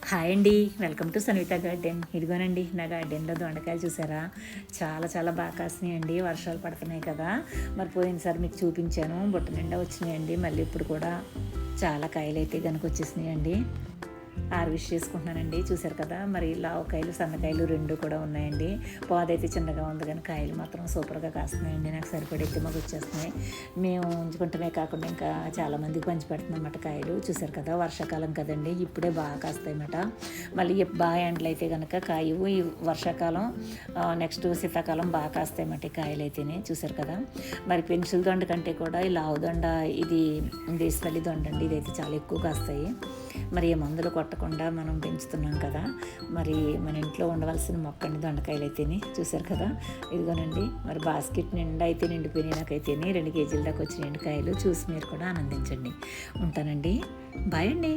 Hi అండి, welcome to Sanvitha garden. ఇదిగోనండి నా గార్డెన్లో దొండకాయలు చూసారా, చాలా చాలా బాగా కాసినాయండి. వర్షాలు పడుతున్నాయి కదా, మరి పోయినసారి మీకు చూపించాను, బుట్ట నిండా వచ్చినాయండి. మళ్ళీ ఇప్పుడు కూడా చాలా కాయలు అయితే కనుక వచ్చేసినాయండి. హార్వెస్ట్ చేసుకుంటున్నానండి. చూసారు కదా, మరి లావకాయలు సన్నకాయలు రెండు కూడా ఉన్నాయండి. పాదైతే చిన్నగా ఉంది కానీ కాయలు మాత్రం సూపర్గా కాస్తున్నాయండి. నాకు సరిపడైతే మాకు వచ్చేస్తున్నాయి. మేము ఉంచుకుంటమే కాకుండా ఇంకా చాలామందికి పంచి పెడుతున్నమాట కాయలు. చూసారు కదా, వర్షాకాలం కదండి, ఇప్పుడే బాగా కాస్తాయన్నమాట. మళ్ళీ బాగా ఎండలు అయితే కనుక కాయవు. ఈ వర్షాకాలం నెక్స్ట్ శీతాకాలం బాగా కాస్తాయన్నమాట ఈ కాయలు అయితేనే. చూసారు కదా, మరి పెన్సిల్ దొండ కంటే కూడా ఈ లావు దొండ, ఇది దేశవల్లి దొండ అండి, ఇదైతే చాలా ఎక్కువ కాస్తాయి. మరి ఏ మందులు కొట్టకుండా మనం పెంచుతున్నాం కదా, మరి మన ఇంట్లో ఉండవలసిన మొక్కండి దొండకాయలు అయితేనే. చూసారు కదా, ఇదిగోనండి మరి బాస్కెట్ నిండా అయితే నిండిపోయినాయి. నాకైతేనే 2 కేజీల దాకా వచ్చినాయండి కాయలు. చూసి మీరు కూడా ఆనందించండి. ఉంటానండి, బాయ్ అండి.